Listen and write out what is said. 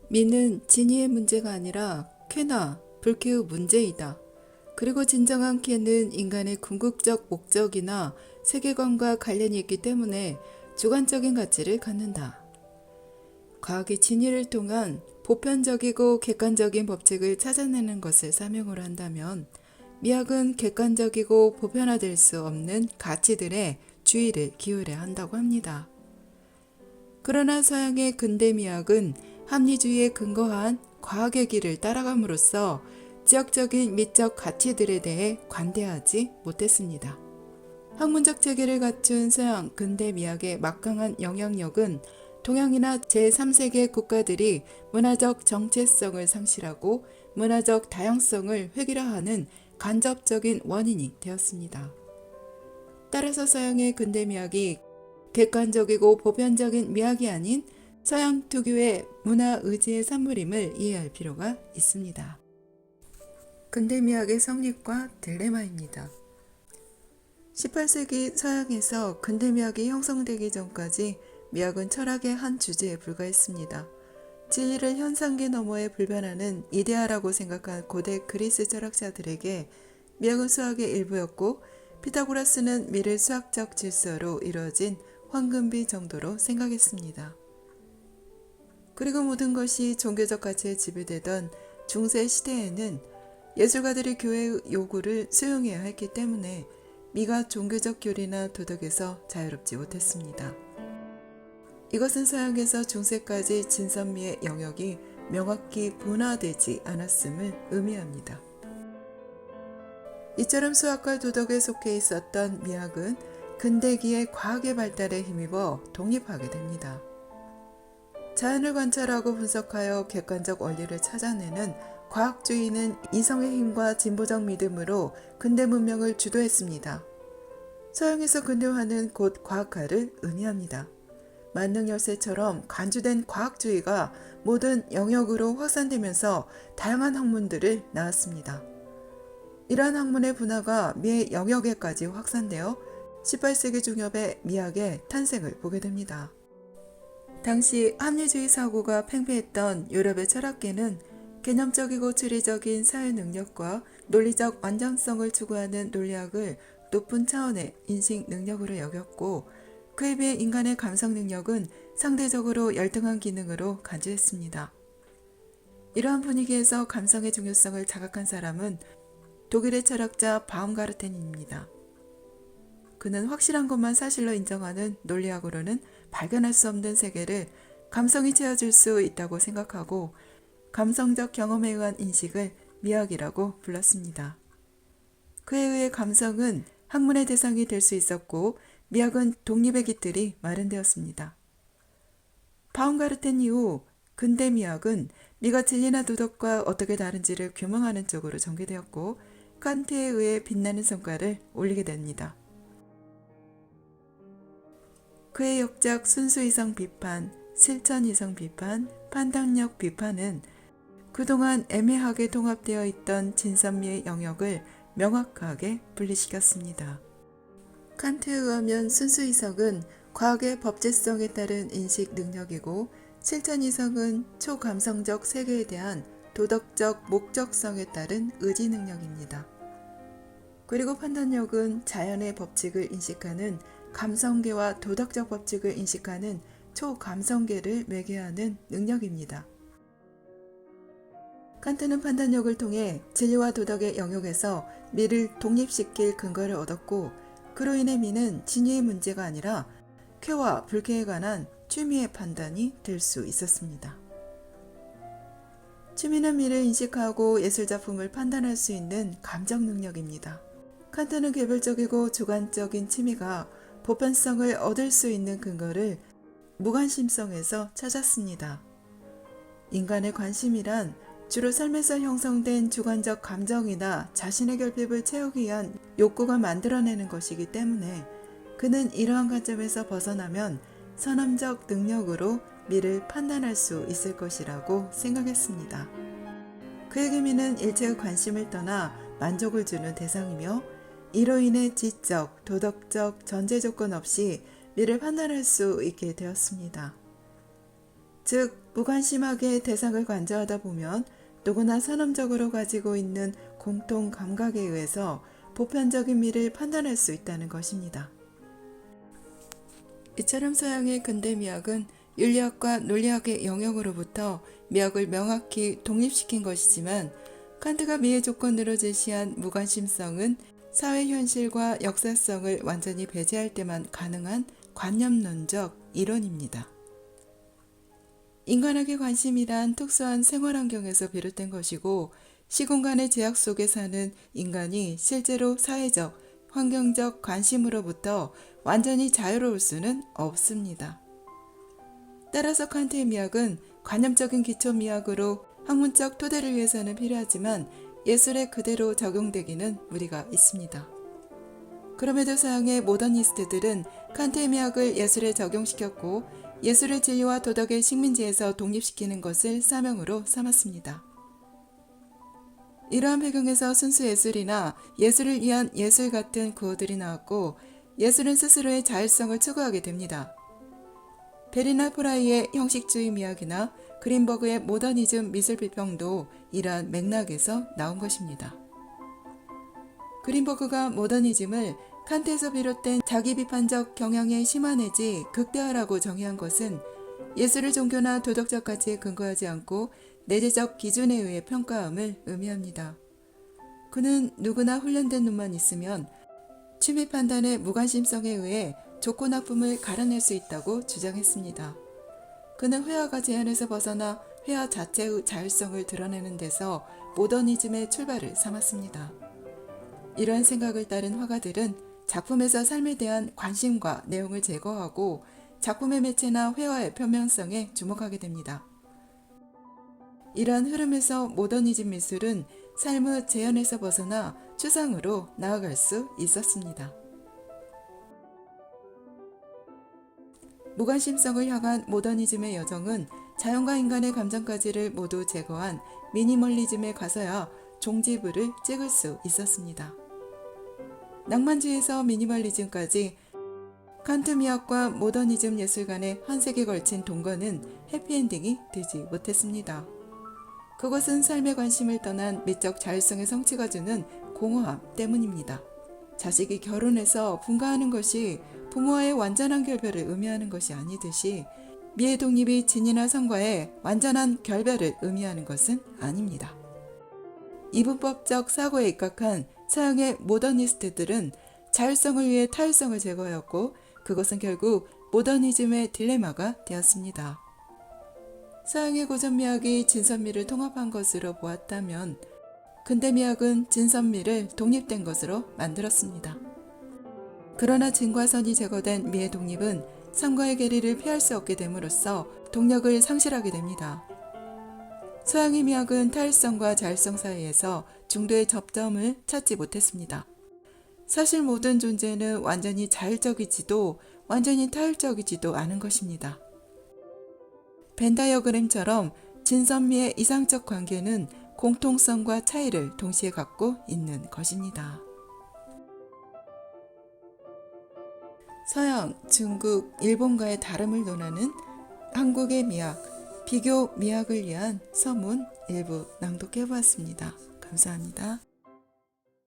미는 진위의 문제가 아니라 쾌나 불쾌의 문제이다. 그리고 진정한 쾌는 인간의 궁극적 목적이나 세계관과 관련이 있기 때문에 주관적인 가치를 갖는다. 과학이 진위를 통한 보편적이고 객관적인 법칙을 찾아내는 것을 사명으로 한다면 미학은 객관적이고 보편화될 수 없는 가치들에 주의를 기울여야 한다고 합니다. 그러나 서양의 근대 미학은 합리주의에 근거한 과학의 길을 따라감으로써 지역적인 미적 가치들에 대해 관대하지 못했습니다. 학문적 체계를 갖춘 서양 근대 미학의 막강한 영향력은 동양이나 제3세계 국가들이 문화적 정체성을 상실하고 문화적 다양성을 획일화하는 간접적인 원인이 되었습니다. 따라서 서양의 근대 미학이 객관적이고 보편적인 미학이 아닌 서양 특유의 문화 의지의 산물임을 이해할 필요가 있습니다. 근대 미학의 성립과 딜레마입니다. 18세기 서양에서 근대 미학이 형성되기 전까지 미학은 철학의 한 주제에 불과했습니다. 진리를 현상계 너머에 불변하는 이데아라고 생각한 고대 그리스 철학자들에게 미학은 수학의 일부였고 피타고라스는 미를 수학적 질서로 이루어진 황금비 정도로 생각했습니다. 그리고 모든 것이 종교적 가치에 지배되던 중세 시대에는 예술가들이 교회의 요구를 수용해야 했기 때문에 미가 종교적 교리나 도덕에서 자유롭지 못했습니다. 이것은 서양에서 중세까지 진선미의 영역이 명확히 분화되지 않았음을 의미합니다. 이처럼 수학과 도덕에 속해 있었던 미학은 근대기의 과학의 발달에 힘입어 독립하게 됩니다. 자연을 관찰하고 분석하여 객관적 원리를 찾아내는 과학주의는 이성의 힘과 진보적 믿음으로 근대 문명을 주도했습니다. 서양에서 근대화는 곧 과학화를 의미합니다. 만능 열쇠처럼 간주된 과학주의가 모든 영역으로 확산되면서 다양한 학문들을 낳았습니다. 이러한 학문의 분화가 미의 영역에까지 확산되어 18세기 중엽의 미학의 탄생을 보게 됩니다. 당시 합리주의 사고가 팽배했던 유럽의 철학계는 개념적이고 추리적인 사회 능력과 논리적 완전성을 추구하는 논리학을 높은 차원의 인식 능력으로 여겼고 그에 비해 인간의 감성 능력은 상대적으로 열등한 기능으로 간주했습니다. 이러한 분위기에서 감성의 중요성을 자각한 사람은 독일의 철학자 바움가르텐입니다. 그는 확실한 것만 사실로 인정하는 논리학으로는 발견할 수 없는 세계를 감성이 채워줄 수 있다고 생각하고 감성적 경험에 의한 인식을 미학이라고 불렀습니다. 그에 의해 감성은 학문의 대상이 될 수 있었고 미학은 독립의 깃들이 마련되었습니다. 바움가르텐 이후 근대 미학은 미가 진리나 도덕과 어떻게 다른지를 규명하는 쪽으로 전개되었고 칸트에 의해 빛나는 성과를 올리게 됩니다. 그의 역작 순수이성 비판, 실천이성 비판, 판단력 비판은 그동안 애매하게 통합되어 있던 진선미의 영역을 명확하게 분리시켰습니다. 칸트에 의하면 순수이성은 과학의 법제성에 따른 인식 능력이고 실천이성은 초감성적 세계에 대한 도덕적 목적성에 따른 의지 능력입니다. 그리고 판단력은 자연의 법칙을 인식하는 감성계와 도덕적 법칙을 인식하는 초감성계를 매개하는 능력입니다. 칸트는 판단력을 통해 진리와 도덕의 영역에서 미를 독립시킬 근거를 얻었고 그로 인해 미는 진위의 문제가 아니라 쾌와 불쾌에 관한 취미의 판단이 될 수 있었습니다. 취미는 미를 인식하고 예술작품을 판단할 수 있는 감정 능력입니다. 칸트는 개별적이고 주관적인 취미가 보편성을 얻을 수 있는 근거를 무관심성에서 찾았습니다. 인간의 관심이란 주로 삶에서 형성된 주관적 감정이나 자신의 결핍을 채우기 위한 욕구가 만들어내는 것이기 때문에 그는 이러한 관점에서 벗어나면 선함적 능력으로 미를 판단할 수 있을 것이라고 생각했습니다. 그에게 미는 일체의 관심을 떠나 만족을 주는 대상이며 이로 인해 지적, 도덕적 전제 조건 없이 미를 판단할 수 있게 되었습니다. 즉 무관심하게 대상을 관조하다 보면 누구나 선험적으로 가지고 있는 공통 감각에 의해서 보편적인 미를 판단할 수 있다는 것입니다. 이처럼 서양의 근대 미학은 윤리학과 논리학의 영역으로부터 미학을 명확히 독립시킨 것이지만 칸트가 미의 조건으로 제시한 무관심성은 사회 현실과 역사성을 완전히 배제할 때만 가능한 관념론적 이론입니다. 인간에게 관심이란 특수한 생활환경에서 비롯된 것이고 시공간의 제약 속에 사는 인간이 실제로 사회적, 환경적 관심으로부터 완전히 자유로울 수는 없습니다. 따라서 칸트의 미학은 관념적인 기초미학으로 학문적 토대를 위해서는 필요하지만 예술에 그대로 적용되기는 무리가 있습니다. 그럼에도 서양의 모더니스트들은 칸트의 미학을 예술에 적용시켰고 예술을 진리와 도덕의 식민지에서 독립시키는 것을 사명으로 삼았습니다. 이러한 배경에서 순수 예술이나 예술을 위한 예술 같은 구호들이 나왔고 예술은 스스로의 자율성을 추구하게 됩니다. 베리나 포라이의 형식주의 미학이나 그린버그의 모더니즘 미술 비평도 이러한 맥락에서 나온 것입니다. 그린버그가 모더니즘을 칸트에서 비롯된 자기 비판적 경향의 심화 내지 극대화라고 정의한 것은 예술을 종교나 도덕적 가치에 근거하지 않고 내재적 기준에 의해 평가함을 의미합니다. 그는 누구나 훈련된 눈만 있으면 취미 판단의 무관심성에 의해 좋고 나쁨을 가려낼 수 있다고 주장했습니다. 그는 회화가 제한에서 벗어나 회화 자체의 자율성을 드러내는 데서 모더니즘의 출발을 삼았습니다. 이러한 생각을 따른 화가들은 작품에서 삶에 대한 관심과 내용을 제거하고 작품의 매체나 회화의 표면성에 주목하게 됩니다. 이러한 흐름에서 모더니즘 미술은 삶의 재현에서 벗어나 추상으로 나아갈 수 있었습니다. 무관심성을 향한 모더니즘의 여정은 자연과 인간의 감정까지를 모두 제거한 미니멀리즘에 가서야 종지부를 찍을 수 있었습니다. 낭만주의에서 미니멀리즘까지 칸트 미학과 모더니즘 예술 간의 한 세기에 걸친 동거는 해피엔딩이 되지 못했습니다. 그것은 삶의 관심을 떠난 미적 자율성의 성취가 주는 공허함 때문입니다. 자식이 결혼해서 분가하는 것이 부모와의 완전한 결별을 의미하는 것이 아니듯이 미의 독립이 진이나 성과의 완전한 결별을 의미하는 것은 아닙니다. 이분법적 사고에 입각한 서양의 모더니스트들은 자율성을 위해 타율성을 제거하였고 그것은 결국 모더니즘의 딜레마가 되었습니다. 서양의 고전미학이 진선미를 통합한 것으로 보았다면 근대미학은 진선미를 독립된 것으로 만들었습니다. 그러나 진과 선이 제거된 미의 독립은 선과의 괴리를 피할 수 없게 됨으로써 동력을 상실하게 됩니다. 서양의 미학은 타율성과 자율성 사이에서 중도의 접점을 찾지 못했습니다. 사실 모든 존재는 완전히 자율적이지도 완전히 타율적이지도 않은 것입니다. 벤 다이어그램처럼 진선미의 이상적 관계는 공통성과 차이를 동시에 갖고 있는 것입니다. 서양, 중국, 일본과의 다름을 논하는 한국의 미학, 비교 미학을 위한 서문 일부 낭독해 보았습니다. 감사합니다.